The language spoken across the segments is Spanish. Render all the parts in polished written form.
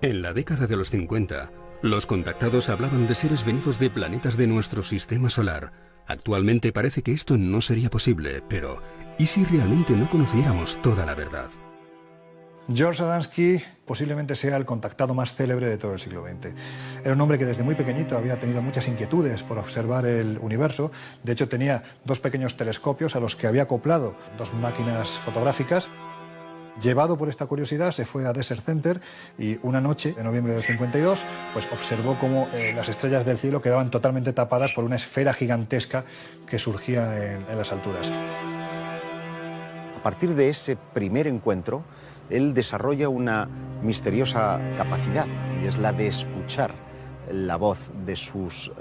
En la década de los 50, los contactados hablaban de seres venidos de planetas de nuestro sistema solar. Actualmente parece que esto no sería posible, pero ¿y si realmente no conociéramos toda la verdad? George Adamski posiblemente sea el contactado más célebre de todo el siglo XX. Era un hombre que desde muy pequeñito había tenido muchas inquietudes por observar el universo. De hecho, tenía dos pequeños telescopios a los que había acoplado dos máquinas fotográficas. Llevado por esta curiosidad, se fue a Desert Center y una noche, en noviembre del 52, pues observó cómo las estrellas del cielo quedaban totalmente tapadas por una esfera gigantesca que surgía en las alturas. A partir de ese primer encuentro, él desarrolla una misteriosa capacidad, y es la de escuchar la voz de sus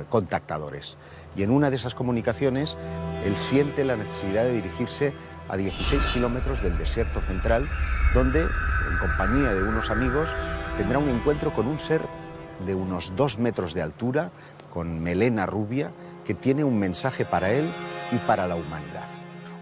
contactadores. Y en una de esas comunicaciones, él siente la necesidad de dirigirse a 16 kilómetros del desierto central, donde, en compañía de unos amigos, tendrá un encuentro con un ser de unos 2 metros de altura, con melena rubia, que tiene un mensaje para él y para la humanidad.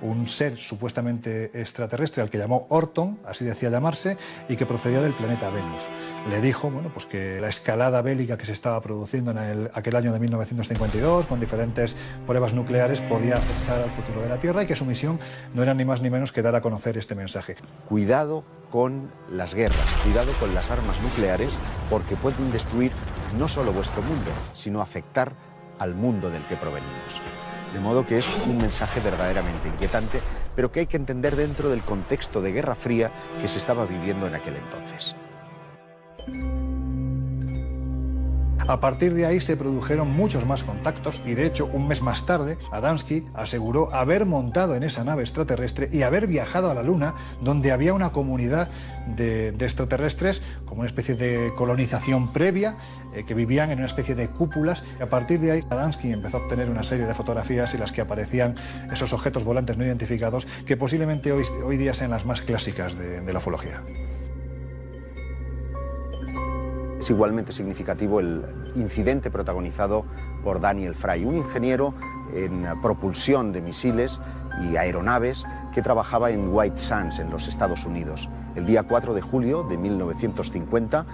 Un ser supuestamente extraterrestre al que llamó Orton, así decía llamarse, y que procedía del planeta Venus. Le dijo, bueno, pues que la escalada bélica que se estaba produciendo en aquel año de 1952, con diferentes pruebas nucleares, podía afectar al futuro de la Tierra y que su misión no era ni más ni menos que dar a conocer este mensaje. Cuidado con las guerras, cuidado con las armas nucleares, porque pueden destruir no solo vuestro mundo, sino afectar al mundo del que provenimos. De modo que es un mensaje verdaderamente inquietante, pero que hay que entender dentro del contexto de Guerra Fría que se estaba viviendo en aquel entonces. A partir de ahí se produjeron muchos más contactos y, de hecho, un mes más tarde, Adamski aseguró haber montado en esa nave extraterrestre y haber viajado a la Luna, donde había una comunidad de extraterrestres, como una especie de colonización previa, que vivían en una especie de cúpulas. Y a partir de ahí, Adamski empezó a obtener una serie de fotografías en las que aparecían esos objetos volantes no identificados, que posiblemente hoy día sean las más clásicas de la ufología. Es igualmente significativo el incidente protagonizado por Daniel Fry, un ingeniero en propulsión de misiles y aeronaves que trabajaba en White Sands, en los Estados Unidos. El día 4 de julio de 1950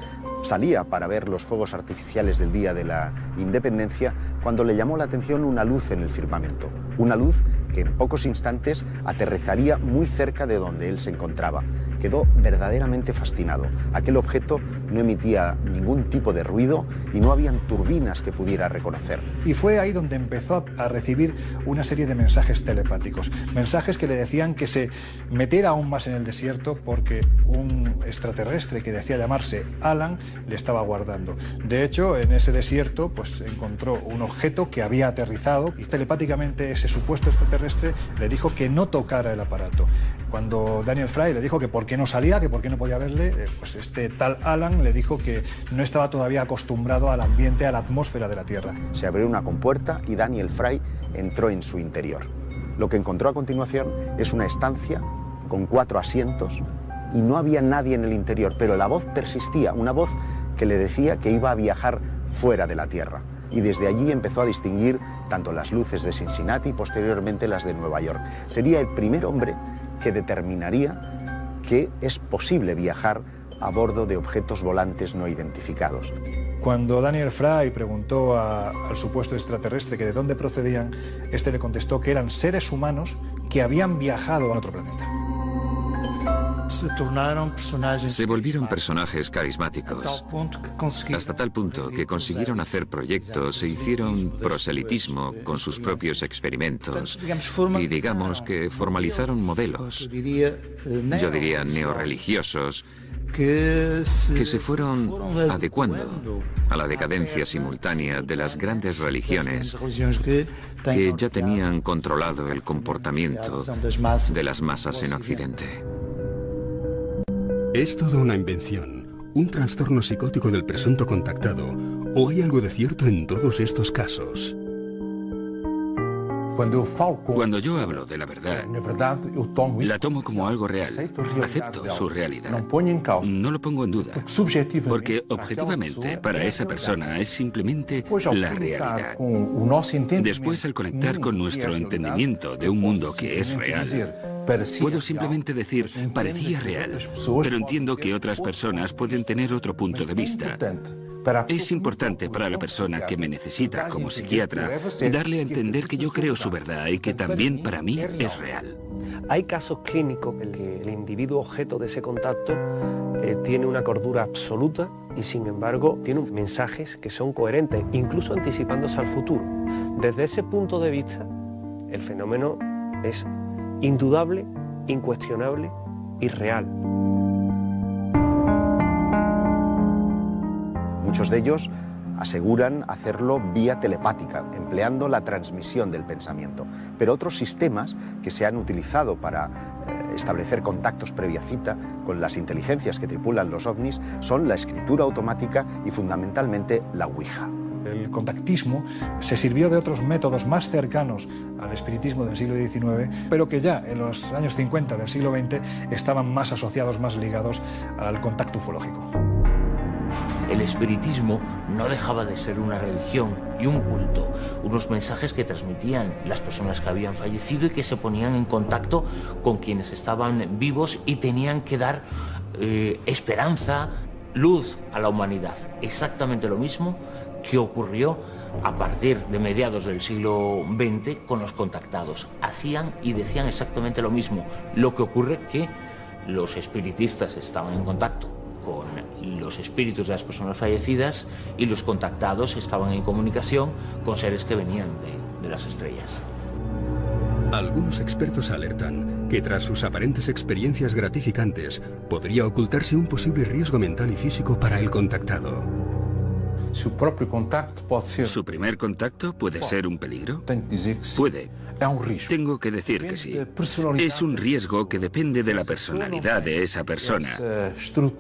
salía para ver los fuegos artificiales del Día de la Independencia cuando le llamó la atención una luz en el firmamento, una luz que en pocos instantes aterrizaría muy cerca de donde él se encontraba. Quedó verdaderamente fascinado. Aquel objeto no emitía ningún tipo de ruido y no habían turbinas que pudiera reconocer. Y fue ahí donde empezó a recibir una serie de mensajes telepáticos, mensajes que le decían que se metiera aún más en el desierto porque un extraterrestre que decía llamarse Alan le estaba aguardando. De hecho, en ese desierto pues encontró un objeto que había aterrizado y telepáticamente ese supuesto extraterrestre le dijo que no tocara el aparato. Cuando Daniel Fry le dijo que por qué no salía, que por qué no podía verle, pues este tal Alan le dijo que no estaba todavía acostumbrado al ambiente, a la atmósfera de la Tierra. Se abrió una compuerta y Daniel Fry entró en su interior. Lo que encontró a continuación es una estancia con 4 asientos y no había nadie en el interior, pero la voz persistía, una voz que le decía que iba a viajar fuera de la Tierra. Y desde allí empezó a distinguir tanto las luces de Cincinnati y posteriormente las de Nueva York. Sería el primer hombre que determinaría que es posible viajar a bordo de objetos volantes no identificados. Cuando Daniel Fry preguntó al supuesto extraterrestre que de dónde procedían, este le contestó que eran seres humanos que habían viajado a otro planeta. Se volvieron personajes carismáticos, hasta tal punto que consiguieron hacer proyectos e hicieron proselitismo con sus propios experimentos y digamos que formalizaron modelos, yo diría neorreligiosos, que se fueron adecuando a la decadencia simultánea de las grandes religiones que ya tenían controlado el comportamiento de las masas en Occidente. ¿Es toda una invención, un trastorno psicótico del presunto contactado, o hay algo de cierto en todos estos casos? Cuando yo hablo de la verdad, la tomo como algo real. Acepto su realidad. No lo pongo en duda, porque objetivamente para esa persona es simplemente la realidad. Después, al conectar con nuestro entendimiento de un mundo que es real, Puedo simplemente decir, parecía real, pero entiendo que otras personas pueden tener otro punto de vista. Es importante para la persona que me necesita como psiquiatra darle a entender que yo creo su verdad y que también para mí es real. Hay casos clínicos en que el individuo objeto de ese contacto tiene una cordura absoluta y sin embargo tiene mensajes que son coherentes, incluso anticipándose al futuro. Desde ese punto de vista, el fenómeno es indudable, incuestionable y real. Muchos de ellos aseguran hacerlo vía telepática, empleando la transmisión del pensamiento. Pero otros sistemas que se han utilizado para establecer contactos previa cita con las inteligencias que tripulan los ovnis son la escritura automática y fundamentalmente la Ouija. El contactismo se sirvió de otros métodos más cercanos al espiritismo del siglo XIX, pero que ya en los años 50 del siglo XX estaban más asociados, más ligados al contacto ufológico. El espiritismo no dejaba de ser una religión y un culto, unos mensajes que transmitían las personas que habían fallecido y que se ponían en contacto con quienes estaban vivos y tenían que dar esperanza, luz a la humanidad. Exactamente lo mismo que ocurrió a partir de mediados del siglo XX con los contactados. Hacían y decían exactamente lo mismo. Lo que ocurre que los espiritistas estaban en contacto con los espíritus de las personas fallecidas y los contactados estaban en comunicación con seres que venían de las estrellas. Algunos expertos alertan que tras sus aparentes experiencias gratificantes podría ocultarse un posible riesgo mental y físico para el contactado. ¿Su primer contacto puede ser un peligro? Puede. Tengo que decir que sí. Es un riesgo que depende de la personalidad de esa persona.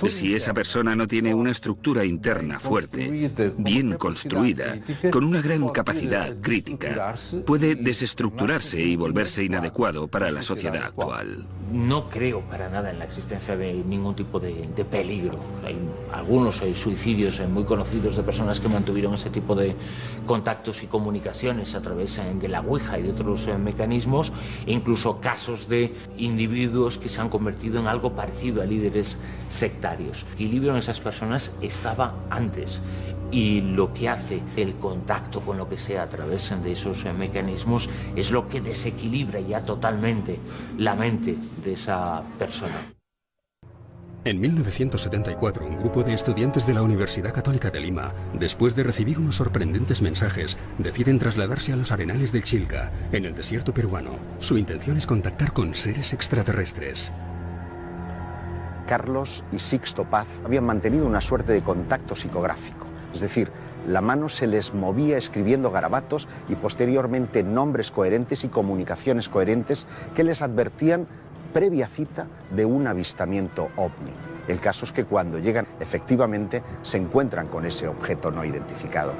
Si esa persona no tiene una estructura interna fuerte, bien construida, con una gran capacidad crítica, puede desestructurarse y volverse inadecuado para la sociedad actual. No creo para nada en la existencia de ningún tipo de peligro. Hay algunos suicidios muy conocidos de personas que mantuvieron ese tipo de contactos y comunicaciones a través de la Ouija y de otros mecanismos, e incluso casos de individuos que se han convertido en algo parecido a líderes sectarios. El equilibrio en esas personas estaba antes, y lo que hace el contacto con lo que sea a través de esos mecanismos es lo que desequilibra ya totalmente la mente de esa persona. En 1974, un grupo de estudiantes de la Universidad Católica de Lima, después de recibir unos sorprendentes mensajes, deciden trasladarse a los arenales del Chilca, en el desierto peruano. Su intención es contactar con seres extraterrestres. Carlos y Sixto Paz habían mantenido una suerte de contacto psicográfico, es decir, la mano se les movía escribiendo garabatos y posteriormente nombres coherentes y comunicaciones coherentes que les advertían previa cita de un avistamiento ovni. El caso es que cuando llegan, efectivamente, se encuentran con ese objeto no identificado.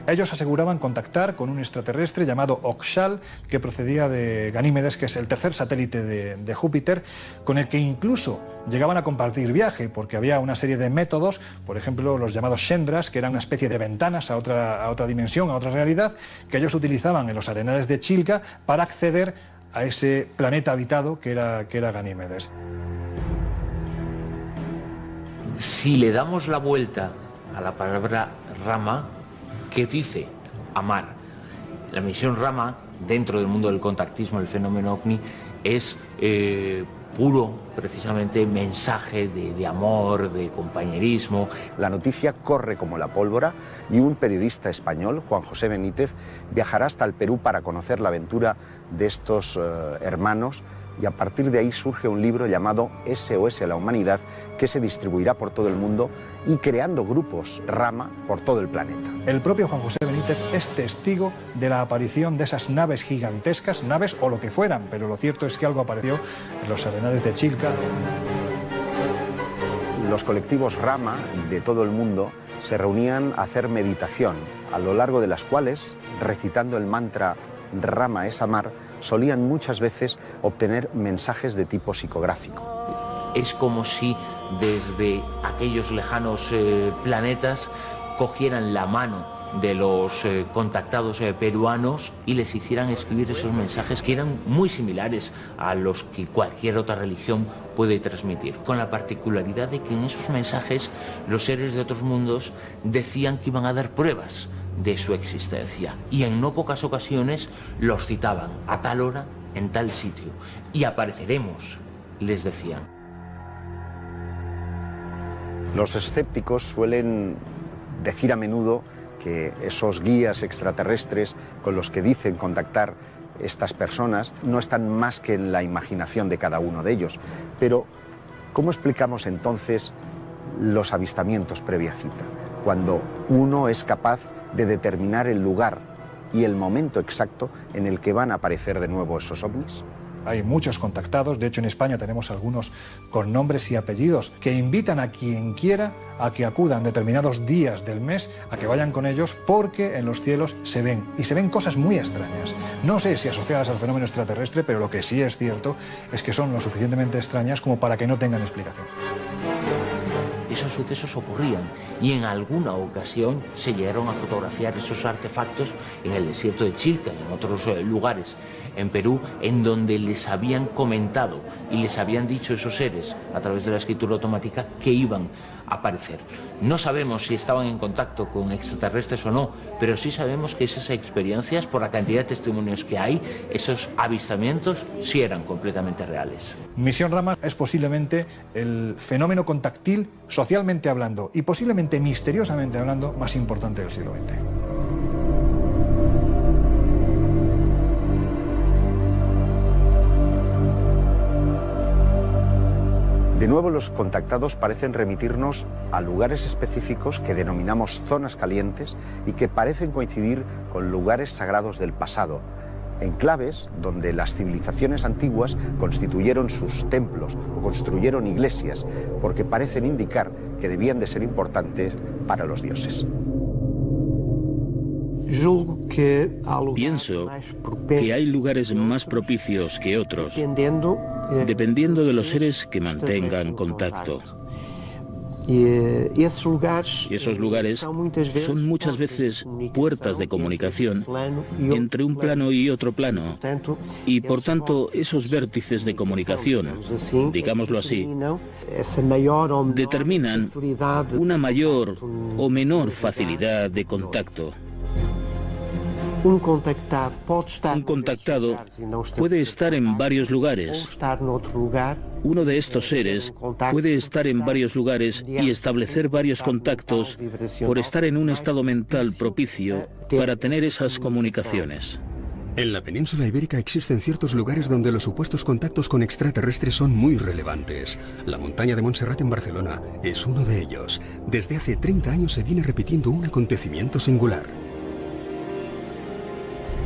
Ellos aseguraban contactar con un extraterrestre llamado Oxal, que procedía de Ganímedes, que es el tercer satélite de Júpiter, con el que incluso llegaban a compartir viaje, porque había una serie de métodos, por ejemplo, los llamados Shendras, que eran una especie de ventanas a otra dimensión, a otra realidad, que ellos utilizaban en los arenales de Chilca para acceder a ese planeta habitado que era Ganímedes. Si le damos la vuelta a la palabra Rama, ¿qué dice? Amar. La misión Rama, dentro del mundo del contactismo, el fenómeno ovni, es puro, precisamente, mensaje de amor, de compañerismo. La noticia corre como la pólvora y un periodista español, Juan José Benítez, viajará hasta el Perú para conocer la aventura de estos hermanos, y a partir de ahí surge un libro llamado SOS a la Humanidad, que se distribuirá por todo el mundo y creando grupos Rama por todo el planeta. El propio Juan José Benítez es testigo de la aparición de esas naves gigantescas, naves o lo que fueran, pero lo cierto es que algo apareció en los arenales de Chilca. Los colectivos Rama de todo el mundo se reunían a hacer meditación, a lo largo de las cuales, recitando el mantra Rama es amar, solían muchas veces obtener mensajes de tipo psicográfico. Es como si desde aquellos lejanos planetas cogieran la mano de los contactados peruanos y les hicieran escribir esos mensajes que eran muy similares a los que cualquier otra religión puede transmitir, con la particularidad de que en esos mensajes los seres de otros mundos decían que iban a dar pruebas de su existencia y en no pocas ocasiones los citaban a tal hora, en tal sitio, y apareceremos, les decían. Los escépticos suelen decir a menudo que esos guías extraterrestres con los que dicen contactar estas personas no están más que en la imaginación de cada uno de ellos. Pero, ¿cómo explicamos entonces los avistamientos previa cita? Cuando uno es capaz de determinar el lugar y el momento exacto en el que van a aparecer de nuevo esos ovnis. Hay muchos contactados, de hecho en España tenemos algunos con nombres y apellidos que invitan a quien quiera a que acudan determinados días del mes, a que vayan con ellos, porque en los cielos se ven, y se ven cosas muy extrañas. No sé si asociadas al fenómeno extraterrestre, pero lo que sí es cierto es que son lo suficientemente extrañas como para que no tengan explicación. Esos sucesos ocurrían y en alguna ocasión se llegaron a fotografiar esos artefactos en el desierto de Chilca y en otros lugares en Perú, en donde les habían comentado y les habían dicho esos seres a través de la escritura automática que iban a aparecer. No sabemos si estaban en contacto con extraterrestres o no, pero sí sabemos que esas experiencias, por la cantidad de testimonios que hay, esos avistamientos sí eran completamente reales. Misión Rama es posiblemente el fenómeno contactil, socialmente hablando y posiblemente misteriosamente hablando, más importante del siglo XX. De nuevo, los contactados parecen remitirnos a lugares específicos que denominamos zonas calientes y que parecen coincidir con lugares sagrados del pasado, enclaves donde las civilizaciones antiguas constituyeron sus templos o construyeron iglesias, porque parecen indicar que debían de ser importantes para los dioses. Pienso que hay lugares más propicios que otros, dependiendo de los seres que mantengan contacto. Y esos lugares son muchas veces puertas de comunicación entre un plano y otro plano. Y por tanto, esos vértices de comunicación, digámoslo así, determinan una mayor o menor facilidad de contacto. Un contactado puede estar en varios lugares. Uno de estos seres puede estar en varios lugares y establecer varios contactos por estar en un estado mental propicio para tener esas comunicaciones. En la península ibérica existen ciertos lugares donde los supuestos contactos con extraterrestres son muy relevantes. La montaña de Montserrat en Barcelona es uno de ellos. Desde hace 30 años se viene repitiendo un acontecimiento singular.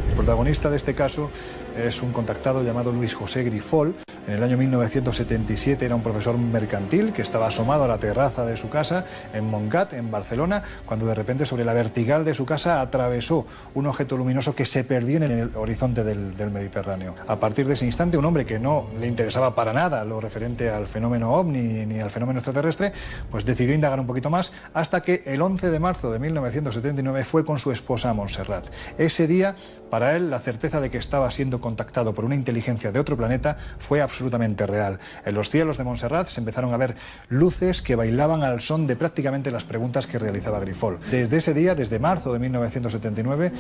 El protagonista de este caso es un contactado llamado Luis José Grifol. En el año 1977 era un profesor mercantil que estaba asomado a la terraza de su casa en Montgat, en Barcelona, cuando de repente sobre la vertical de su casa atravesó un objeto luminoso que se perdía en el horizonte del Mediterráneo. A partir de ese instante, un hombre que no le interesaba para nada lo referente al fenómeno ovni ni al fenómeno extraterrestre, pues decidió indagar un poquito más hasta que el 11 de marzo de 1979 fue con su esposa a Montserrat. Ese día, para él, la certeza de que estaba siendo contactado por una inteligencia de otro planeta fue absolutamente real. En los cielos de Montserrat se empezaron a ver luces que bailaban al son de prácticamente las preguntas que realizaba Grifol. Desde ese día, desde marzo de 1979,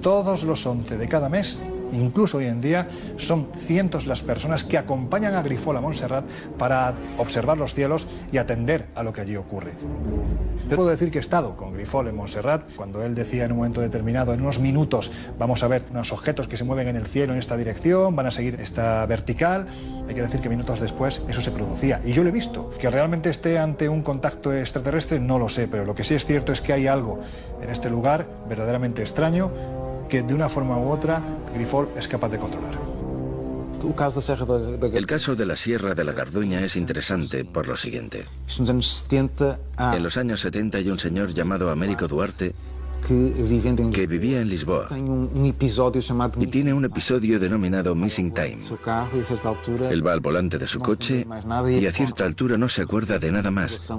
todos los 11 de cada mes, incluso hoy en día, son cientos las personas que acompañan a Grifol a Montserrat para observar los cielos y atender a lo que allí ocurre. Yo puedo decir que he estado con Grifol en Montserrat, cuando él decía en un momento determinado, en unos minutos vamos a ver unos objetos que se mueven en el cielo en esta dirección, van a seguir esta vertical. Hay que decir que minutos después eso se producía. Y yo lo he visto. Que realmente esté ante un contacto extraterrestre no lo sé, pero lo que sí es cierto es que hay algo en este lugar verdaderamente extraño que de una forma u otra Grifol es capaz de controlar. El caso de la Sierra de la Garduña es interesante por lo siguiente. En los años 70 hay un señor llamado Américo Duarte que vivía en Lisboa y tiene un episodio denominado Missing Time. Él va al volante de su coche y a cierta altura no se acuerda de nada más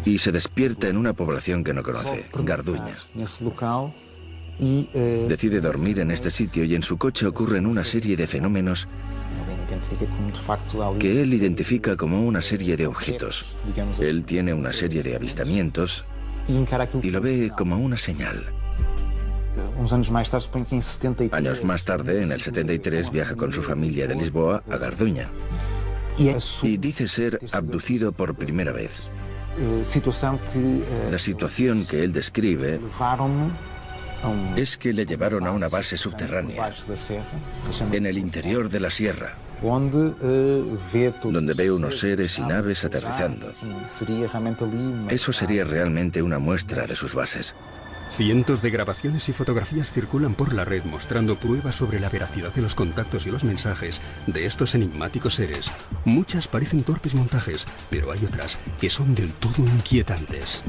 y se despierta en una población que no conoce, Garduña. Decide dormir en este sitio y en su coche ocurren una serie de fenómenos que él identifica como una serie de objetos. Él tiene una serie de avistamientos y lo ve como una señal. Años más tarde, en el 73, viaja con su familia de Lisboa a Garduña y dice ser abducido por primera vez. La situación que él describe es que le llevaron a una base subterránea, en el interior de la sierra, donde ve unos seres y naves aterrizando. Eso sería realmente una muestra de sus bases. Cientos de grabaciones y fotografías circulan por la red mostrando pruebas sobre la veracidad de los contactos y los mensajes de estos enigmáticos seres. Muchas parecen torpes montajes, pero hay otras que son del todo inquietantes.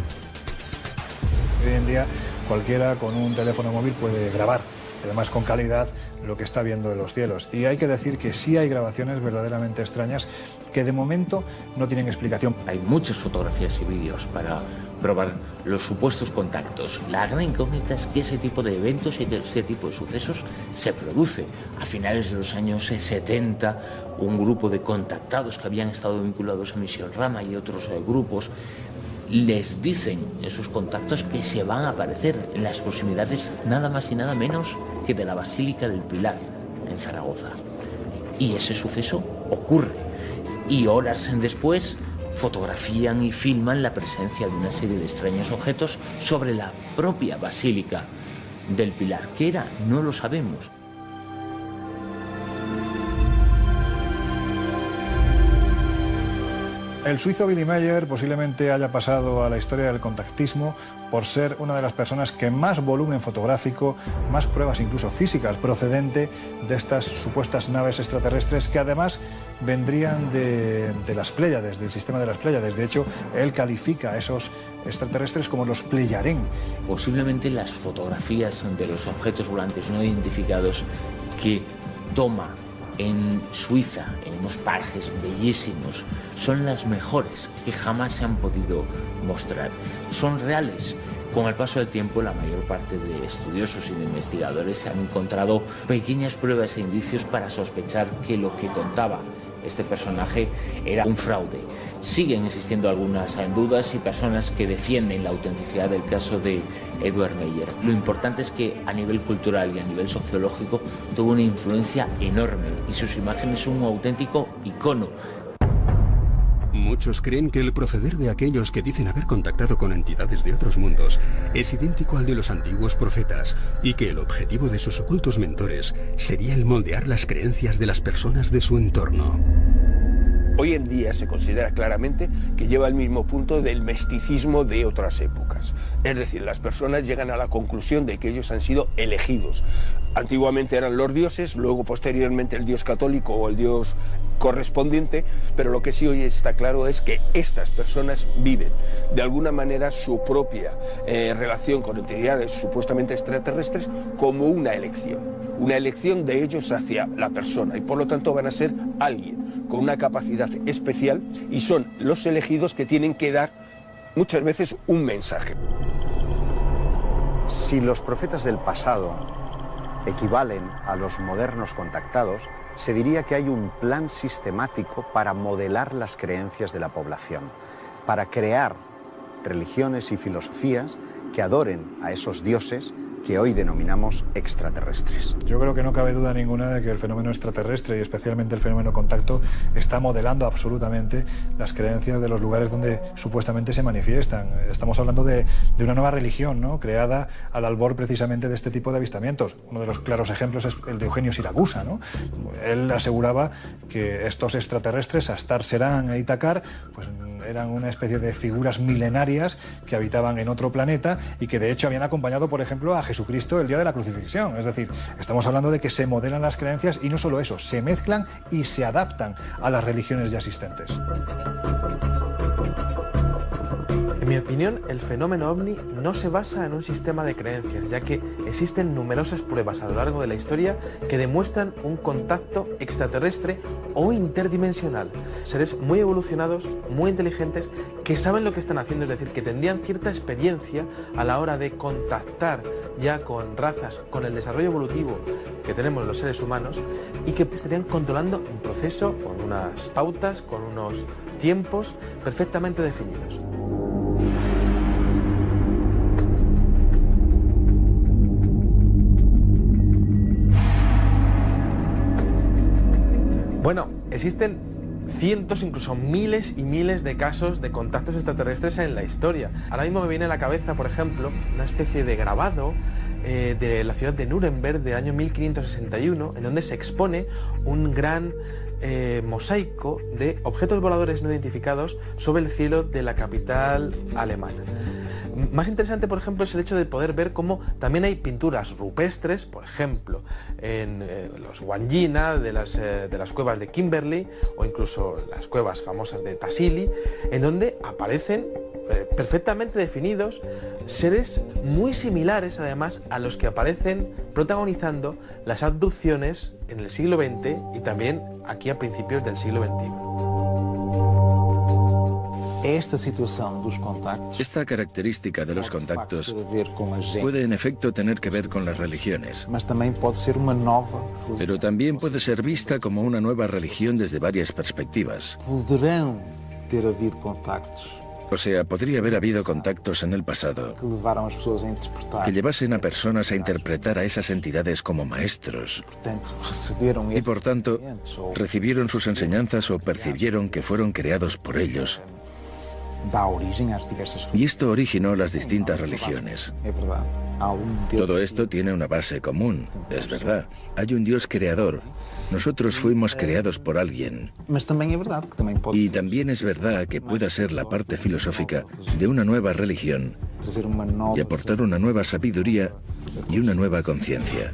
Hoy en día cualquiera con un teléfono móvil puede grabar, además con calidad, lo que está viendo en los cielos. Y hay que decir que sí hay grabaciones verdaderamente extrañas que de momento no tienen explicación. Hay muchas fotografías y vídeos para probar los supuestos contactos. La gran incógnita es que ese tipo de eventos y ese tipo de sucesos se produce. A finales de los años 70, un grupo de contactados que habían estado vinculados a Misión Rama y otros grupos les dicen esos contactos que se van a aparecer en las proximidades nada más y nada menos que de la Basílica del Pilar, en Zaragoza. Y ese suceso ocurre. Y horas después fotografían y filman la presencia de una serie de extraños objetos sobre la propia Basílica del Pilar. ¿Qué era? No lo sabemos. El suizo Billy Meier posiblemente haya pasado a la historia del contactismo por ser una de las personas que más volumen fotográfico, más pruebas incluso físicas procedente de estas supuestas naves extraterrestres que además vendrían de las Pléyades, del sistema de las Pléyades. De hecho, él califica a esos extraterrestres como los Pleyarén. Posiblemente las fotografías de los objetos volantes no identificados que toma en Suiza, en unos parajes bellísimos, son las mejores que jamás se han podido mostrar. Son reales. Con el paso del tiempo, la mayor parte de estudiosos y de investigadores han encontrado pequeñas pruebas e indicios para sospechar que lo que contaba este personaje era un fraude. Siguen existiendo algunas dudas y personas que defienden la autenticidad del caso de Edward Meier. Lo importante es que a nivel cultural y a nivel sociológico tuvo una influencia enorme y sus imágenes son un auténtico icono. Muchos creen que el proceder de aquellos que dicen haber contactado con entidades de otros mundos es idéntico al de los antiguos profetas y que el objetivo de sus ocultos mentores sería el moldear las creencias de las personas de su entorno. Hoy en día se considera claramente que lleva el mismo punto del misticismo de otras épocas. Es decir, las personas llegan a la conclusión de que ellos han sido elegidos. Antiguamente eran los dioses, luego posteriormente el dios católico o el dios correspondiente, pero lo que sí hoy está claro es que estas personas viven de alguna manera su propia relación con entidades supuestamente extraterrestres como una elección de ellos hacia la persona y por lo tanto van a ser alguien con una capacidad especial y son los elegidos que tienen que dar muchas veces un mensaje. Si los profetas del pasado equivalen a los modernos contactados, se diría que hay un plan sistemático para modelar las creencias de la población, para crear religiones y filosofías que adoren a esos dioses que hoy denominamos extraterrestres. Yo creo que no cabe duda ninguna de que el fenómeno extraterrestre y especialmente el fenómeno contacto está modelando absolutamente las creencias de los lugares donde supuestamente se manifiestan. Estamos hablando de una nueva religión, ¿no?, creada al albor precisamente de este tipo de avistamientos. Uno de los claros ejemplos es el de Eugenio Siracusa, ¿no? Él aseguraba que estos extraterrestres, Astar, Serán e Itacar, pues eran una especie de figuras milenarias que habitaban en otro planeta y que de hecho habían acompañado, por ejemplo, a Jesucristo el día de la crucifixión. Es decir, estamos hablando de que se modelan las creencias y no solo eso, se mezclan y se adaptan a las religiones ya existentes. En mi opinión, el fenómeno ovni no se basa en un sistema de creencias, ya que existen numerosas pruebas a lo largo de la historia que demuestran un contacto extraterrestre o interdimensional. Seres muy evolucionados, muy inteligentes, que saben lo que están haciendo, es decir, que tendrían cierta experiencia a la hora de contactar ya con razas, con el desarrollo evolutivo que tenemos los seres humanos, y que estarían controlando un proceso con unas pautas, con unos tiempos perfectamente definidos. Bueno, existen cientos, incluso miles y miles de casos de contactos extraterrestres en la historia. Ahora mismo me viene a la cabeza, por ejemplo, una especie de grabado de la ciudad de Nuremberg del año 1561, en donde se expone un gran mosaico de objetos voladores no identificados sobre el cielo de la capital alemana. Más interesante, por ejemplo, es el hecho de poder ver cómo también hay pinturas rupestres, por ejemplo, en los Wandjina de las cuevas de Kimberley, o incluso las cuevas famosas de Tassili, en donde aparecen perfectamente definidos seres muy similares, además, a los que aparecen protagonizando las abducciones en el siglo XX y también aquí a principios del siglo XXI. Esta característica de los contactos puede en efecto tener que ver con las religiones, pero también puede ser vista como una nueva religión desde varias perspectivas. O sea, podría haber habido contactos en el pasado que llevasen a personas a interpretar a esas entidades como maestros y por tanto recibieron sus enseñanzas o percibieron que fueron creados por ellos. Y esto originó las distintas religiones. Todo esto tiene una base común, es verdad. Hay un Dios creador. Nosotros fuimos creados por alguien. Y también es verdad que pueda ser la parte filosófica de una nueva religión y aportar una nueva sabiduría y una nueva conciencia.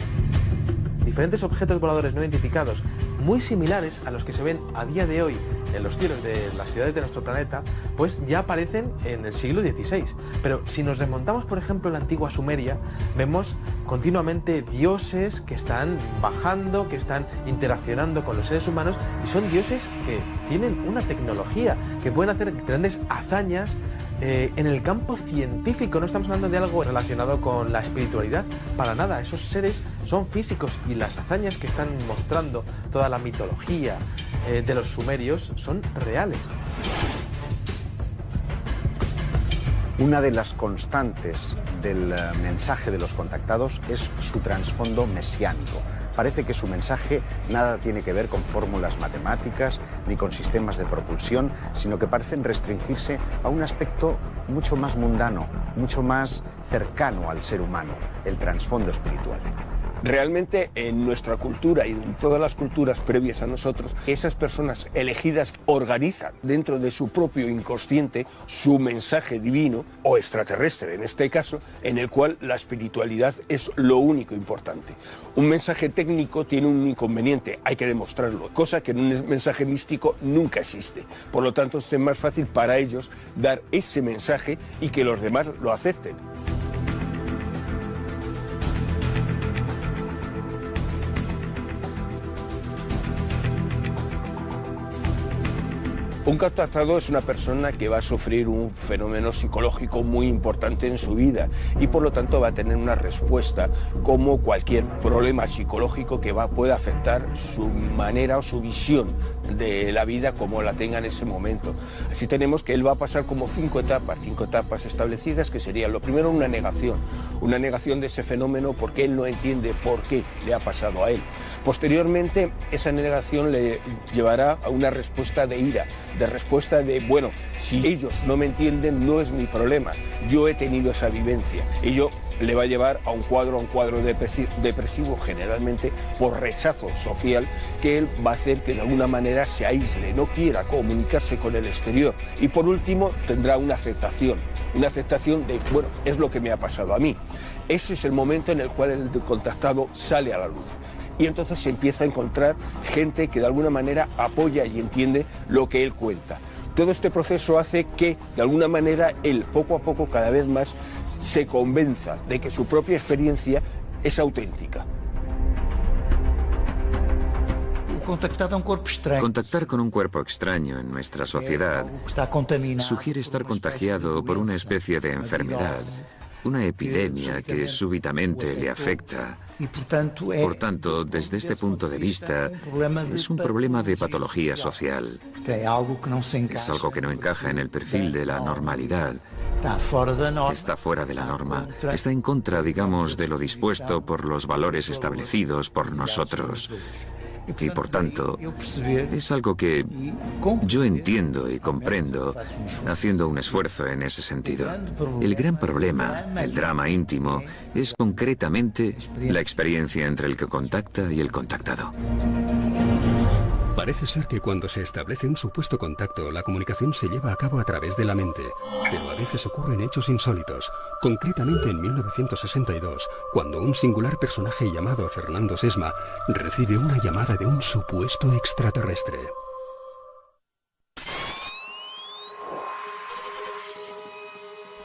Diferentes objetos voladores no identificados, muy similares a los que se ven a día de hoy en los cielos de las ciudades de nuestro planeta, pues ya aparecen en el siglo XVI. Pero si nos remontamos, por ejemplo, a la antigua Sumeria, vemos continuamente dioses que están bajando, que están interaccionando con los seres humanos, y son dioses que tienen una tecnología, que pueden hacer grandes hazañas en el campo científico. No estamos hablando de algo relacionado con la espiritualidad, para nada. Esos seres son físicos y las hazañas que están mostrando toda la mitología de los sumerios son reales. Una de las constantes del mensaje de los contactados es su trasfondo mesiánico. Parece que su mensaje nada tiene que ver con fórmulas matemáticas ni con sistemas de propulsión, sino que parecen restringirse a un aspecto mucho más mundano, mucho más cercano al ser humano, el trasfondo espiritual. Realmente en nuestra cultura y en todas las culturas previas a nosotros, esas personas elegidas organizan dentro de su propio inconsciente su mensaje divino o extraterrestre, en este caso, en el cual la espiritualidad es lo único importante. Un mensaje técnico tiene un inconveniente, hay que demostrarlo, cosa que en un mensaje místico nunca existe. Por lo tanto, es más fácil para ellos dar ese mensaje y que los demás lo acepten. Un contactado es una persona que va a sufrir un fenómeno psicológico muy importante en su vida y por lo tanto va a tener una respuesta como cualquier problema psicológico que pueda afectar su manera o su visión de la vida como la tenga en ese momento. Así tenemos que él va a pasar como cinco etapas establecidas, que serían lo primero una negación de ese fenómeno porque él no entiende por qué le ha pasado a él. Posteriormente esa negación le llevará a una respuesta de ira, de respuesta de, bueno, si ellos no me entienden no es mi problema, yo he tenido esa vivencia. Ello le va a llevar a un cuadro depresivo, generalmente por rechazo social, que él va a hacer que de alguna manera se aísle, no quiera comunicarse con el exterior. Y por último tendrá una aceptación de, bueno, es lo que me ha pasado a mí. Ese es el momento en el cual el contactado sale a la luz. Y entonces se empieza a encontrar gente que de alguna manera apoya y entiende lo que él cuenta. Todo este proceso hace que, de alguna manera, él poco a poco, cada vez más, se convenza de que su propia experiencia es auténtica. Contactar con un cuerpo extraño en nuestra sociedad sugiere estar contagiado por una especie de enfermedad, una epidemia que súbitamente le afecta. Por tanto, desde este punto de vista, es un problema de patología social. Es algo que no encaja en el perfil de la normalidad. Está fuera de la norma. Está en contra, digamos, de lo dispuesto por los valores establecidos por nosotros. Y por tanto, es algo que yo entiendo y comprendo haciendo un esfuerzo en ese sentido. El gran problema, el drama íntimo, es concretamente la experiencia entre el que contacta y el contactado. Parece ser que cuando se establece un supuesto contacto, la comunicación se lleva a cabo a través de la mente, pero a veces ocurren hechos insólitos. Concretamente en 1962, cuando un singular personaje llamado Fernando Sesma recibe una llamada de un supuesto extraterrestre.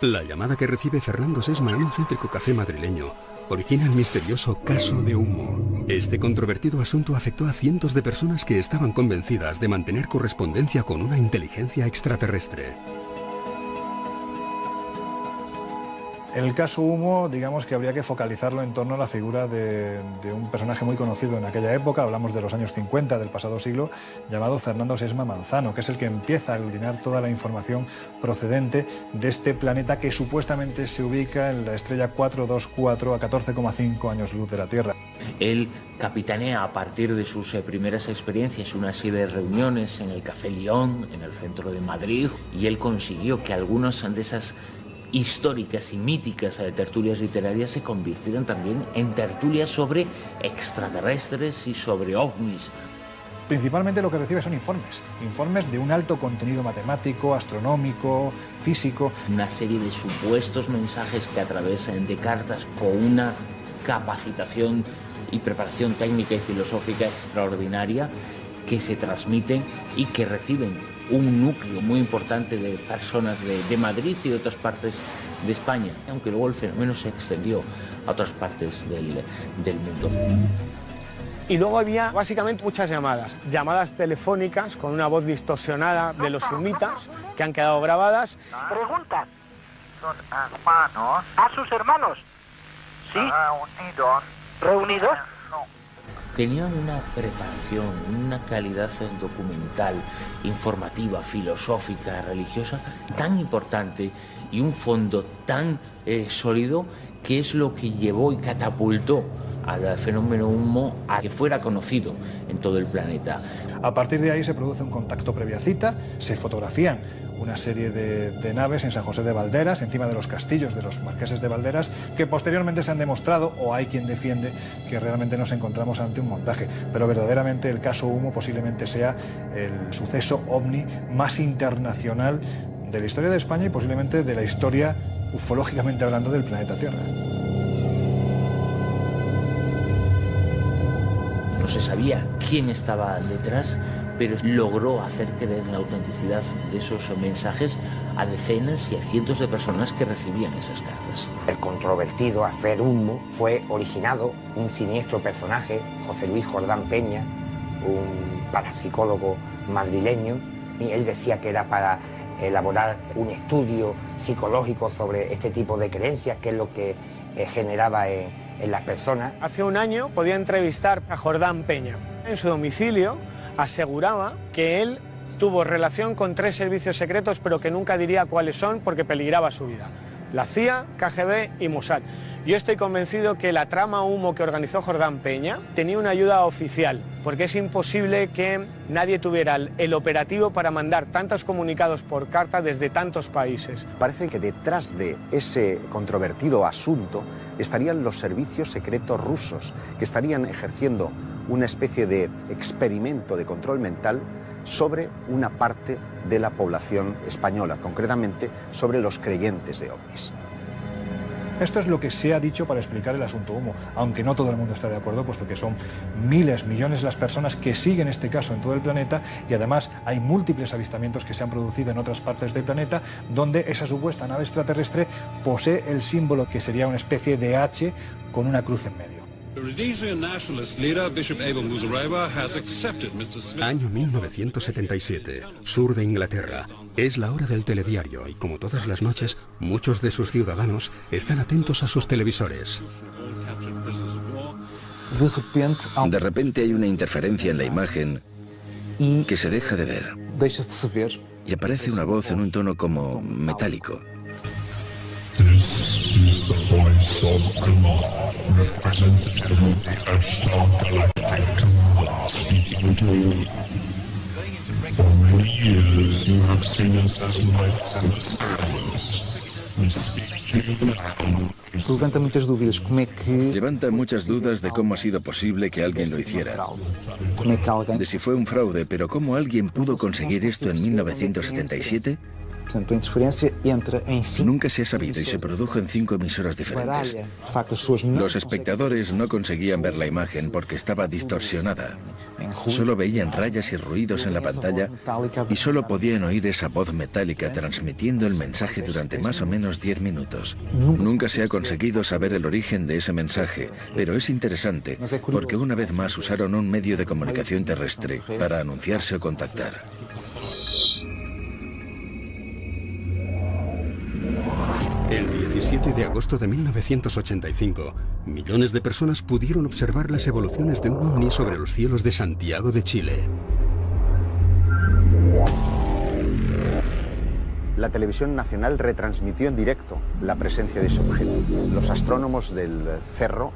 La llamada que recibe Fernando Sesma en un céntrico café madrileño origina el misterioso caso de Humo. Este controvertido asunto afectó a cientos de personas que estaban convencidas de mantener correspondencia con una inteligencia extraterrestre. El caso Humo, digamos que habría que focalizarlo en torno a la figura de un personaje muy conocido en aquella época, hablamos de los años 50 del pasado siglo, llamado Fernando Sesma Manzano, que es el que empieza a aglutinar toda la información procedente de este planeta que supuestamente se ubica en la estrella 424 a 14,5 años luz de la Tierra. Él capitanea a partir de sus primeras experiencias una serie de reuniones en el Café León, en el centro de Madrid, y él consiguió que algunas de esas históricas y míticas tertulias literarias se convirtieron también en tertulias sobre extraterrestres y sobre ovnis. Principalmente lo que recibe son informes de un alto contenido matemático, astronómico, físico. Una serie de supuestos mensajes que a través de cartas con una capacitación y preparación técnica y filosófica extraordinaria que se transmiten y que reciben un núcleo muy importante de personas de Madrid y de otras partes de España, aunque luego el fenómeno se extendió a otras partes del mundo. Y luego había básicamente muchas llamadas telefónicas con una voz distorsionada de los sumitas que han quedado grabadas. Preguntan. ¿Son hermanos? ¿A sus hermanos? Sí. ¿Reunidos? Tenían una preparación, una calidad documental, informativa, filosófica, religiosa tan importante y un fondo tan sólido que es lo que llevó y catapultó al fenómeno Humo a que fuera conocido en todo el planeta. A partir de ahí se produce un contacto previa cita, se fotografían una serie de naves en San José de Valderas, encima de los castillos de los marqueses de Valderas, que posteriormente se han demostrado, o hay quien defiende, que realmente nos encontramos ante un montaje. Pero verdaderamente el caso Humo posiblemente sea el suceso ovni más internacional de la historia de España y posiblemente de la historia, ufológicamente hablando, del planeta Tierra. No se sabía quién estaba detrás, pero logró hacer creer la autenticidad de esos mensajes a decenas y a cientos de personas que recibían esas cartas. El controvertido Afer Humo fue originado un siniestro personaje, José Luis Jordán Peña, un parapsicólogo madrileño, y él decía que era para elaborar un estudio psicológico sobre este tipo de creencias, que es lo que generaba en las personas. Hace un año podía entrevistar a Jordán Peña. En su domicilio aseguraba que él tuvo relación con 3 servicios secretos, pero que nunca diría cuáles son porque peligraba su vida: la CIA, KGB y Mossad. Yo estoy convencido que la trama Humo que organizó Jordán Peña tenía una ayuda oficial, porque es imposible que nadie tuviera el operativo para mandar tantos comunicados por carta desde tantos países. Parece que detrás de ese controvertido asunto estarían los servicios secretos rusos, que estarían ejerciendo una especie de experimento de control mental sobre una parte de la población española, concretamente sobre los creyentes de ovnis. Esto es lo que se ha dicho para explicar el asunto humo, aunque no todo el mundo está de acuerdo, puesto que son miles, millones las personas que siguen este caso en todo el planeta, y además hay múltiples avistamientos que se han producido en otras partes del planeta donde esa supuesta nave extraterrestre posee el símbolo que sería una especie de H con una cruz en medio. Año 1977, sur de Inglaterra. Es la hora del telediario y, como todas las noches, muchos de sus ciudadanos están atentos a sus televisores. De repente hay una interferencia en la imagen que se deja de ver. Y aparece una voz en un tono como metálico. This is the voice of Allah, representative of the Ashtar Galactic Command, speaking to you. For many years you have seen us as lights in the skies. We speak to you now. Levanta muchas dudas de cómo ha sido posible que alguien lo hiciera. De si fue un fraude, pero ¿cómo alguien pudo conseguir esto en 1977? Nunca se ha sabido y se produjo en 5 emisoras diferentes. Los espectadores no conseguían ver la imagen porque estaba distorsionada. Solo veían rayas y ruidos en la pantalla y solo podían oír esa voz metálica transmitiendo el mensaje durante más o menos 10 minutos. Nunca se ha conseguido saber el origen de ese mensaje, pero es interesante porque una vez más usaron un medio de comunicación terrestre para anunciarse o contactar. El 17 de agosto de 1985, millones de personas pudieron observar las evoluciones de un ovni sobre los cielos de Santiago de Chile. La televisión nacional retransmitió en directo la presencia de ese objeto. Los astrónomos del cerro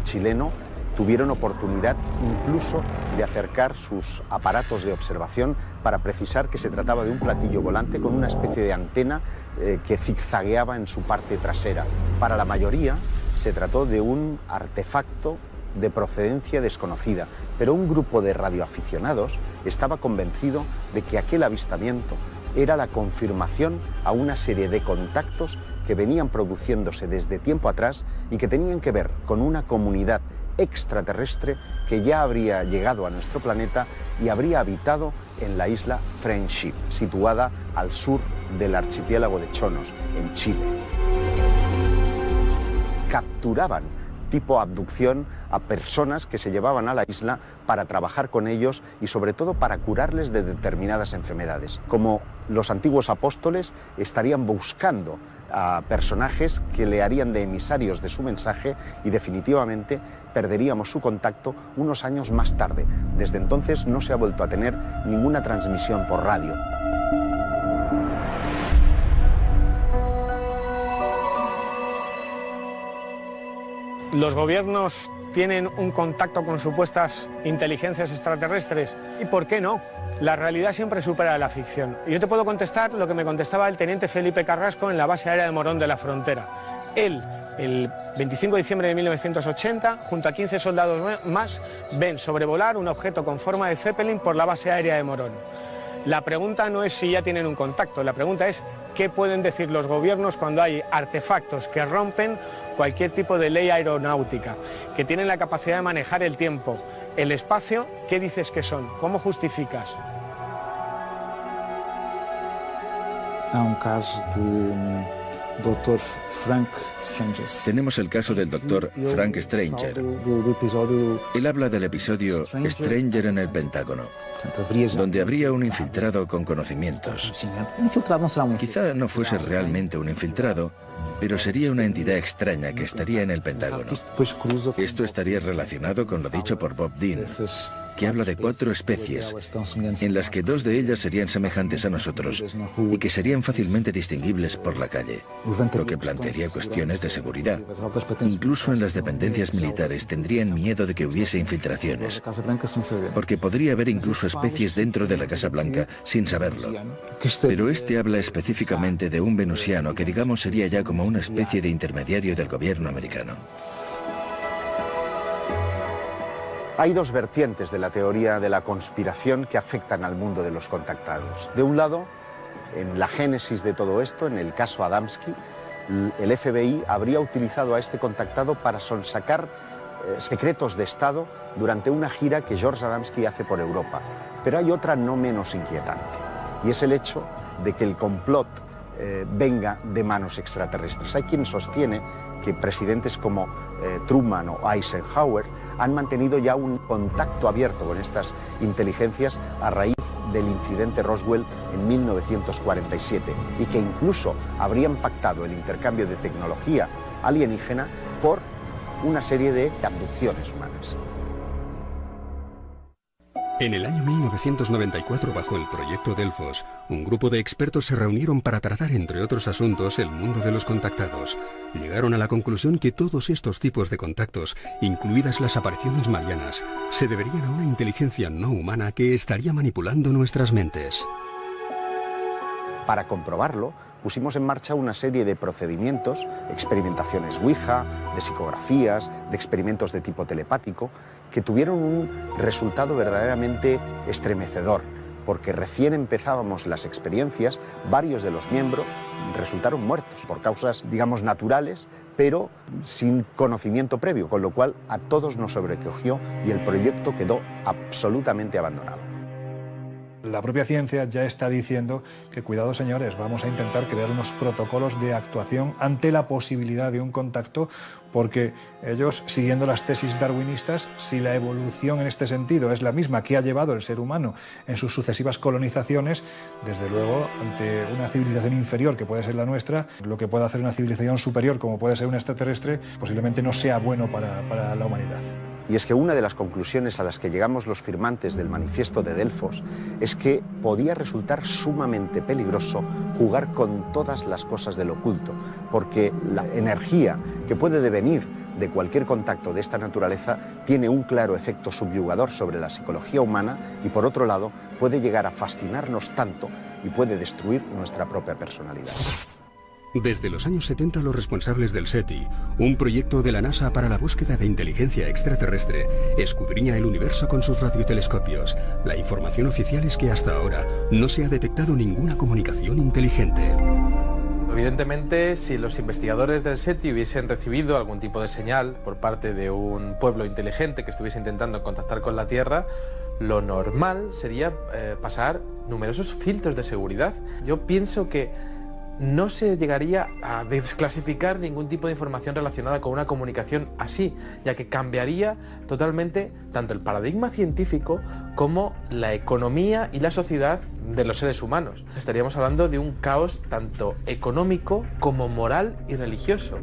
chileno tuvieron oportunidad incluso de acercar sus aparatos de observación para precisar que se trataba de un platillo volante con una especie de antena que zigzagueaba en su parte trasera. Para la mayoría se trató de un artefacto de procedencia desconocida, pero un grupo de radioaficionados estaba convencido de que aquel avistamiento era la confirmación a una serie de contactos que venían produciéndose desde tiempo atrás y que tenían que ver con una comunidad extraterrestre que ya habría llegado a nuestro planeta y habría habitado en la isla Friendship, situada al sur del archipiélago de Chonos, en Chile. Capturaban, tipo abducción, a personas que se llevaban a la isla para trabajar con ellos y sobre todo para curarles de determinadas enfermedades. Como los antiguos apóstoles estarían buscando a personajes que le harían de emisarios de su mensaje y definitivamente perderíamos su contacto unos años más tarde. Desde entonces no se ha vuelto a tener ninguna transmisión por radio. Los gobiernos tienen un contacto con supuestas inteligencias extraterrestres. ¿Y por qué no? La realidad siempre supera la ficción. Yo te puedo contestar lo que me contestaba el teniente Felipe Carrasco en la base aérea de Morón de la Frontera. Él, el 25 de diciembre de 1980, junto a 15 soldados más, ven sobrevolar un objeto con forma de Zeppelin por la base aérea de Morón. La pregunta no es si ya tienen un contacto, la pregunta es qué pueden decir los gobiernos cuando hay artefactos que rompen cualquier tipo de ley aeronáutica, que tienen la capacidad de manejar el tiempo, el espacio. ¿Qué dices que son? ¿Cómo justificas? Há un caso de Dr. Frank Stranger. Tenemos el caso del Dr. Frank Stranger. Él habla del episodio Stranger en el Pentágono, donde habría un infiltrado con conocimientos. Quizá no fuese realmente un infiltrado, pero sería una entidad extraña que estaría en el Pentágono. Esto estaría relacionado con lo dicho por Bob Dean, que habla de 4 especies, en las que 2 de ellas serían semejantes a nosotros y que serían fácilmente distinguibles por la calle, lo que plantearía cuestiones de seguridad. Incluso en las dependencias militares tendrían miedo de que hubiese infiltraciones, porque podría haber incluso especies dentro de la Casa Blanca sin saberlo. Pero este habla específicamente de un venusiano que digamos sería ya como una especie de intermediario del gobierno americano. Hay 2 vertientes de la teoría de la conspiración que afectan al mundo de los contactados. De un lado, en la génesis de todo esto, en el caso Adamski, el FBI habría utilizado a este contactado para sonsacar secretos de Estado durante una gira que George Adamski hace por Europa. Pero hay otra no menos inquietante, y es el hecho de que el complot venga de manos extraterrestres. Hay quien sostiene que presidentes como Truman o Eisenhower han mantenido ya un contacto abierto con estas inteligencias a raíz del incidente Roswell en 1947 y que incluso habrían pactado el intercambio de tecnología alienígena por una serie de abducciones humanas. En el año 1994, bajo el proyecto Delfos, un grupo de expertos se reunieron para tratar, entre otros asuntos, el mundo de los contactados. Llegaron a la conclusión que todos estos tipos de contactos, incluidas las apariciones marianas, se deberían a una inteligencia no humana que estaría manipulando nuestras mentes. Para comprobarlo, pusimos en marcha una serie de procedimientos, experimentaciones Ouija, de psicografías, de experimentos de tipo telepático, que tuvieron un resultado verdaderamente estremecedor, porque recién empezábamos las experiencias, varios de los miembros resultaron muertos por causas, digamos, naturales, pero sin conocimiento previo, con lo cual a todos nos sobrecogió y el proyecto quedó absolutamente abandonado. La propia ciencia ya está diciendo que, cuidado señores, vamos a intentar crear unos protocolos de actuación ante la posibilidad de un contacto, porque ellos, siguiendo las tesis darwinistas, si la evolución en este sentido es la misma que ha llevado el ser humano en sus sucesivas colonizaciones, desde luego, ante una civilización inferior que puede ser la nuestra, lo que puede hacer una civilización superior como puede ser un extraterrestre, posiblemente no sea bueno para la humanidad. Y es que una de las conclusiones a las que llegamos los firmantes del manifiesto de Delfos es que podía resultar sumamente peligroso jugar con todas las cosas del oculto, porque la energía que puede devenir de cualquier contacto de esta naturaleza tiene un claro efecto subyugador sobre la psicología humana y, por otro lado, puede llegar a fascinarnos tanto y puede destruir nuestra propia personalidad. Desde los años 70, los responsables del SETI, un proyecto de la NASA para la búsqueda de inteligencia extraterrestre, escudriña el universo con sus radiotelescopios. La información oficial es que hasta ahora no se ha detectado ninguna comunicación inteligente. Evidentemente, si los investigadores del SETI hubiesen recibido algún tipo de señal por parte de un pueblo inteligente que estuviese intentando contactar con la Tierra, lo normal sería pasar numerosos filtros de seguridad. Yo pienso que no se llegaría a desclasificar ningún tipo de información relacionada con una comunicación así, ya que cambiaría totalmente tanto el paradigma científico como la economía y la sociedad de los seres humanos. Estaríamos hablando de un caos tanto económico como moral y religioso.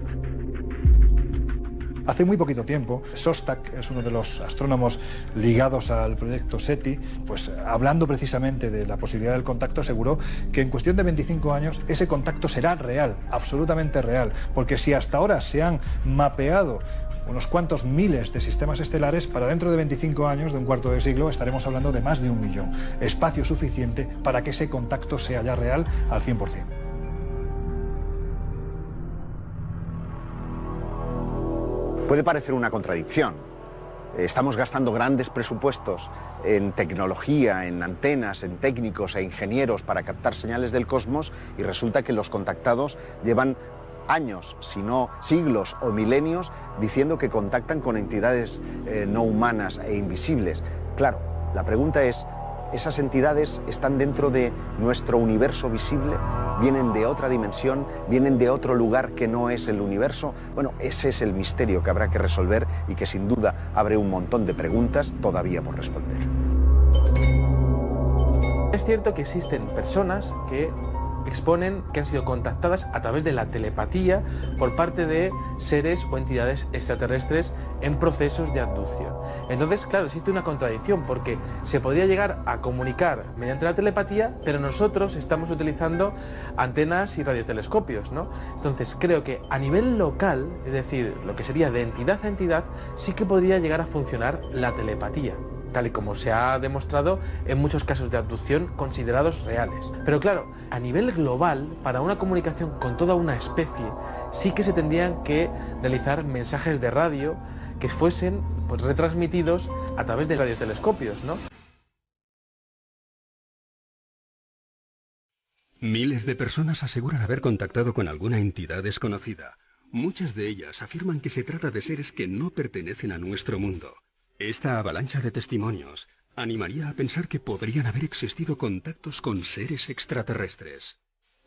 Hace muy poquito tiempo, Szostak es uno de los astrónomos ligados al proyecto SETI, pues hablando precisamente de la posibilidad del contacto, aseguró que en cuestión de 25 años ese contacto será real, absolutamente real, porque si hasta ahora se han mapeado unos cuantos miles de sistemas estelares, para dentro de 25 años, de un cuarto de siglo, estaremos hablando de más de 1 millón. Espacio suficiente para que ese contacto sea ya real al 100%. Puede parecer una contradicción. Estamos gastando grandes presupuestos en tecnología, en antenas, en técnicos e ingenieros para captar señales del cosmos y resulta que los contactados llevan años, si no siglos o milenios, diciendo que contactan con entidades no humanas e invisibles. Claro, la pregunta es, ¿esas entidades están dentro de nuestro universo visible? ¿Vienen de otra dimensión? ¿Vienen de otro lugar que no es el universo? Bueno, ese es el misterio que habrá que resolver y que sin duda abre un montón de preguntas todavía por responder. Es cierto que existen personas que exponen que han sido contactadas a través de la telepatía por parte de seres o entidades extraterrestres en procesos de abducción. Entonces, claro, existe una contradicción porque se podría llegar a comunicar mediante la telepatía, pero nosotros estamos utilizando antenas y radiotelescopios, ¿no? Entonces, creo que a nivel local, es decir, lo que sería de entidad a entidad, sí que podría llegar a funcionar la telepatía, tal y como se ha demostrado en muchos casos de abducción considerados reales. Pero claro, a nivel global, para una comunicación con toda una especie, sí que se tendrían que realizar mensajes de radio que fuesen pues retransmitidos a través de radiotelescopios, ¿no? Miles de personas aseguran haber contactado con alguna entidad desconocida. Muchas de ellas afirman que se trata de seres que no pertenecen a nuestro mundo. Esta avalancha de testimonios animaría a pensar que podrían haber existido contactos con seres extraterrestres.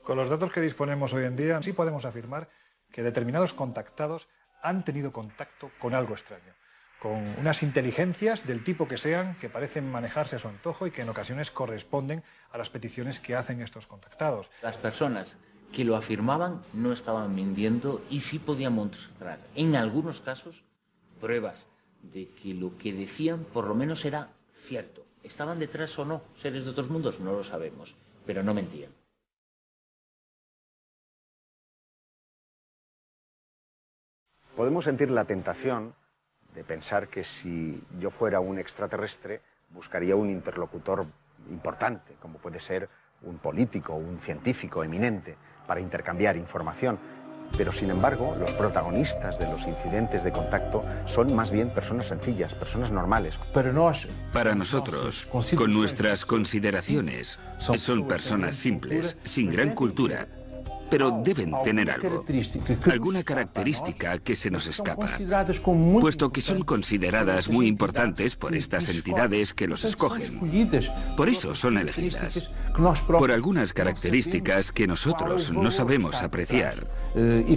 Con los datos que disponemos hoy en día, sí podemos afirmar que determinados contactados han tenido contacto con algo extraño, con unas inteligencias del tipo que sean, que parecen manejarse a su antojo y que en ocasiones corresponden a las peticiones que hacen estos contactados. Las personas que lo afirmaban no estaban mintiendo y sí podían mostrar, en algunos casos, pruebas de que lo que decían por lo menos era cierto. ¿Estaban detrás o no seres de otros mundos? No lo sabemos, pero no mentían. Podemos sentir la tentación de pensar que si yo fuera un extraterrestre buscaría un interlocutor importante, como puede ser un político o un científico eminente, para intercambiar información. Pero sin embargo, los protagonistas de los incidentes de contacto son más bien personas sencillas, personas normales. Para nosotros, con nuestras consideraciones, son personas simples, sin gran cultura, pero deben tener algo, alguna característica que se nos escapa, puesto que son consideradas muy importantes por estas entidades que los escogen. Por eso son elegidas, por algunas características que nosotros no sabemos apreciar y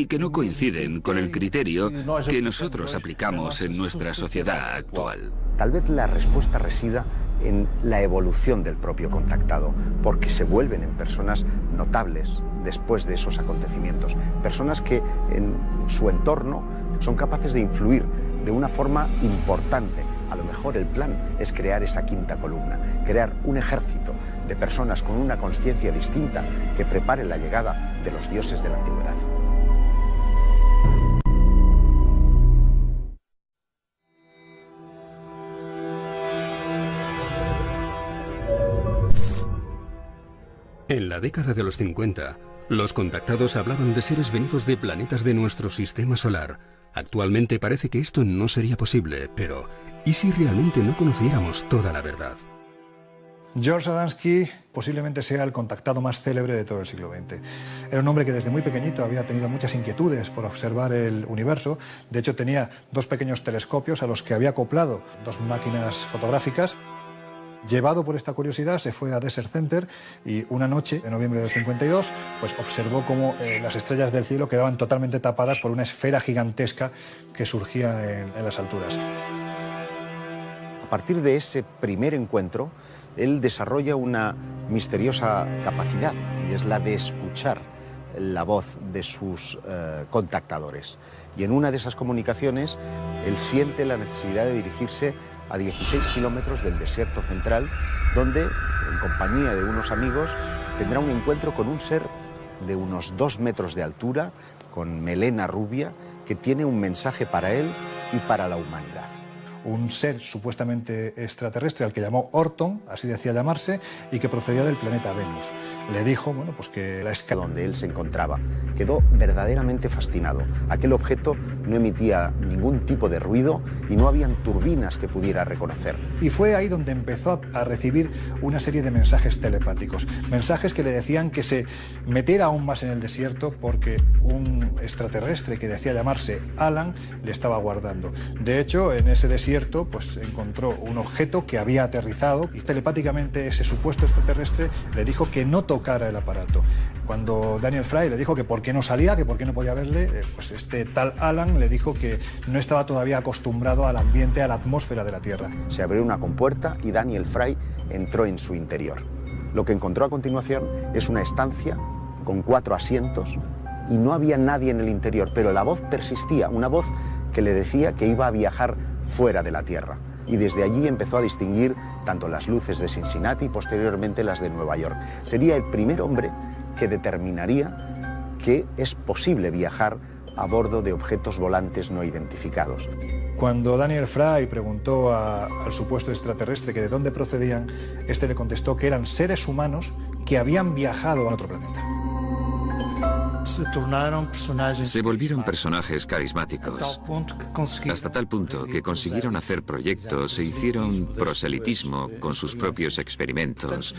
que no coinciden con el criterio que nosotros aplicamos en nuestra sociedad actual. Tal vez la respuesta resida en la evolución del propio contactado, porque se vuelven en personas notables después de esos acontecimientos, personas que en su entorno son capaces de influir de una forma importante. A lo mejor el plan es crear esa quinta columna, crear un ejército de personas con una conciencia distinta que prepare la llegada de los dioses de la antigüedad. En la década de los 50, los contactados hablaban de seres venidos de planetas de nuestro sistema solar. Actualmente parece que esto no sería posible, pero ¿y si realmente no conociéramos toda la verdad? George Adamski posiblemente sea el contactado más célebre de todo el siglo XX. Era un hombre que desde muy pequeñito había tenido muchas inquietudes por observar el universo. De hecho, tenía dos pequeños telescopios a los que había acoplado dos máquinas fotográficas. Llevado por esta curiosidad, se fue a Desert Center y una noche, en noviembre del 52, pues observó cómo las estrellas del cielo quedaban totalmente tapadas por una esfera gigantesca que surgía en las alturas. A partir de ese primer encuentro, él desarrolla una misteriosa capacidad, y es la de escuchar la voz de sus contactadores. Y en una de esas comunicaciones, él siente la necesidad de dirigirse a 16 kilómetros del desierto central, donde, en compañía de unos amigos, tendrá un encuentro con un ser de unos 2 metros de altura, con melena rubia, que tiene un mensaje para él y para la humanidad. Un ser supuestamente extraterrestre al que llamó Orton, así decía llamarse, y que procedía del planeta Venus. Le dijo, bueno, pues que la escala donde él se encontraba quedó verdaderamente fascinado. Aquel objeto no emitía ningún tipo de ruido y no habían turbinas que pudiera reconocer. Y fue ahí donde empezó a recibir una serie de mensajes telepáticos, mensajes que le decían que se metiera aún más en el desierto porque un extraterrestre que decía llamarse Alan le estaba aguardando. De hecho, en ese desierto pues encontró un objeto que había aterrizado y telepáticamente ese supuesto extraterrestre le dijo que no tocara el aparato. Cuando Daniel Fry le dijo que por qué no salía, que por qué no podía verle, pues este tal Alan le dijo que no estaba todavía acostumbrado al ambiente, a la atmósfera de la Tierra. Se abrió una compuerta y Daniel Fry entró en su interior. Lo que encontró a continuación es una estancia con 4 asientos y no había nadie en el interior, pero la voz persistía, una voz que le decía que iba a viajar fuera de la Tierra. Y desde allí empezó a distinguir tanto las luces de Cincinnati y posteriormente las de Nueva York. Sería el primer hombre que determinaría que es posible viajar a bordo de objetos volantes no identificados. Cuando Daniel Fry preguntó al supuesto extraterrestre que de dónde procedían, este le contestó que eran seres humanos que habían viajado a otro planeta. Se volvieron personajes carismáticos, hasta tal punto que consiguieron hacer proyectos e hicieron proselitismo con sus propios experimentos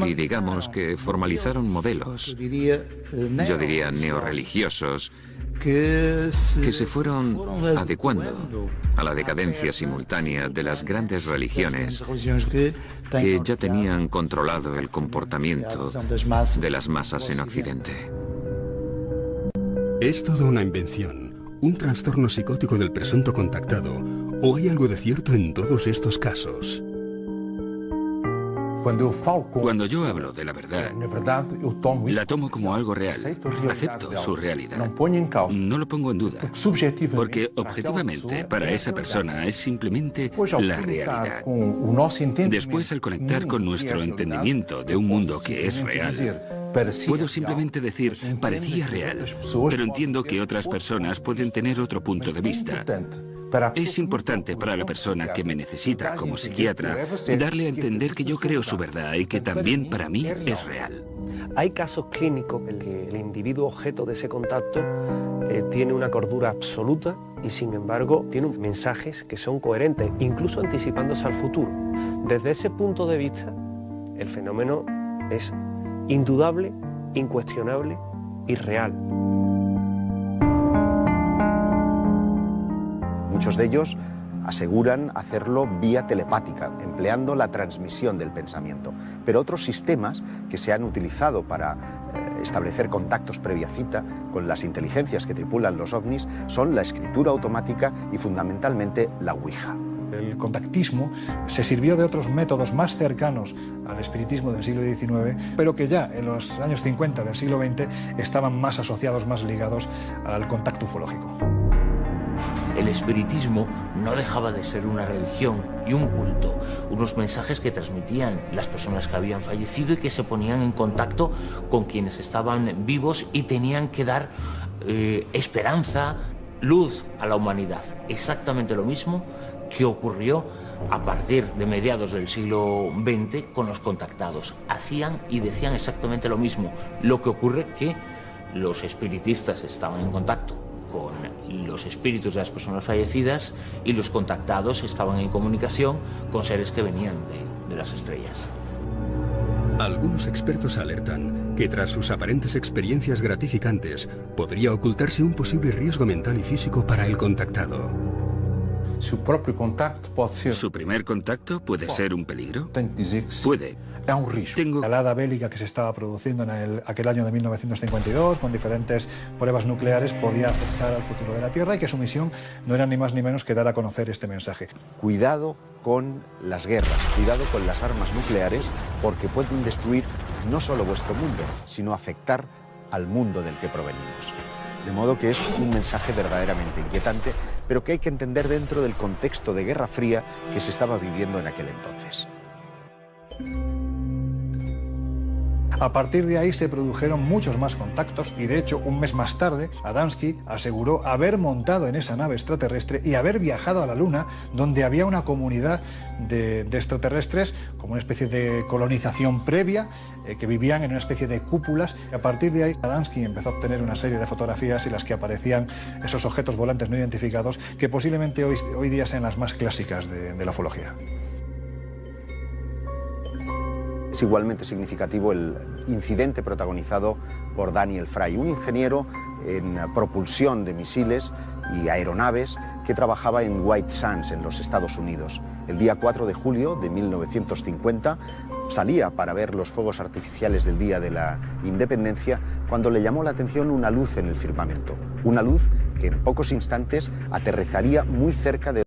y digamos que formalizaron modelos, yo diría neorreligiosos, que se fueron adecuando a la decadencia simultánea de las grandes religiones que ya tenían controlado el comportamiento de las masas en Occidente. ¿Es toda una invención, un trastorno psicótico del presunto contactado, o hay algo de cierto en todos estos casos? Cuando yo hablo de la verdad, la tomo como algo real. Acepto su realidad. No lo pongo en duda. Porque objetivamente, para esa persona es simplemente la realidad. Después, al conectar con nuestro entendimiento de un mundo que es real, puedo simplemente decir, parecía real, pero entiendo que otras personas pueden tener otro punto de vista. Es importante para la persona que me necesita como psiquiatra darle a entender que yo creo su verdad y que también para mí es real. Hay casos clínicos en que el individuo objeto de ese contacto tiene una cordura absoluta y sin embargo tiene mensajes que son coherentes, incluso anticipándose al futuro. Desde ese punto de vista, el fenómeno es indudable, incuestionable y real. Muchos de ellos aseguran hacerlo vía telepática, empleando la transmisión del pensamiento. Pero otros sistemas que se han utilizado para establecer contactos previa cita con las inteligencias que tripulan los ovnis son la escritura automática y fundamentalmente la Ouija. El contactismo se sirvió de otros métodos más cercanos al espiritismo del siglo XIX, pero que ya en los años 50 del siglo XX estaban más asociados, más ligados al contacto ufológico. El espiritismo no dejaba de ser una religión y un culto, unos mensajes que transmitían las personas que habían fallecido y que se ponían en contacto con quienes estaban vivos y tenían que dar esperanza, luz a la humanidad. Exactamente lo mismo que ocurrió a partir de mediados del siglo XX con los contactados. Hacían y decían exactamente lo mismo. Lo que ocurre que los espiritistas estaban en contacto con los espíritus de las personas fallecidas y los contactados estaban en comunicación con seres que venían de las estrellas. Algunos expertos alertan que tras sus aparentes experiencias gratificantes podría ocultarse un posible riesgo mental y físico para el contactado. ¿Su primer contacto puede ser un peligro? Puede. La escalada bélica que se estaba produciendo en aquel año de 1952, con diferentes pruebas nucleares, podía afectar al futuro de la Tierra y que su misión no era ni más ni menos que dar a conocer este mensaje. Cuidado con las guerras, cuidado con las armas nucleares, porque pueden destruir no solo vuestro mundo, sino afectar al mundo del que provenimos. De modo que es un mensaje verdaderamente inquietante, pero que hay que entender dentro del contexto de Guerra Fría que se estaba viviendo en aquel entonces. A partir de ahí se produjeron muchos más contactos y de hecho un mes más tarde Adamski aseguró haber montado en esa nave extraterrestre y haber viajado a la Luna, donde había una comunidad de extraterrestres como una especie de colonización previa que vivían en una especie de cúpulas. A partir de ahí Adamski empezó a obtener una serie de fotografías en las que aparecían esos objetos volantes no identificados que posiblemente hoy día sean las más clásicas de la ufología. Es igualmente significativo el incidente protagonizado por Daniel Fry, un ingeniero en propulsión de misiles y aeronaves que trabajaba en White Sands, en los Estados Unidos. El día 4 de julio de 1950 salía para ver los fuegos artificiales del Día de la Independencia cuando le llamó la atención una luz en el firmamento, una luz que en pocos instantes aterrizaría muy cerca de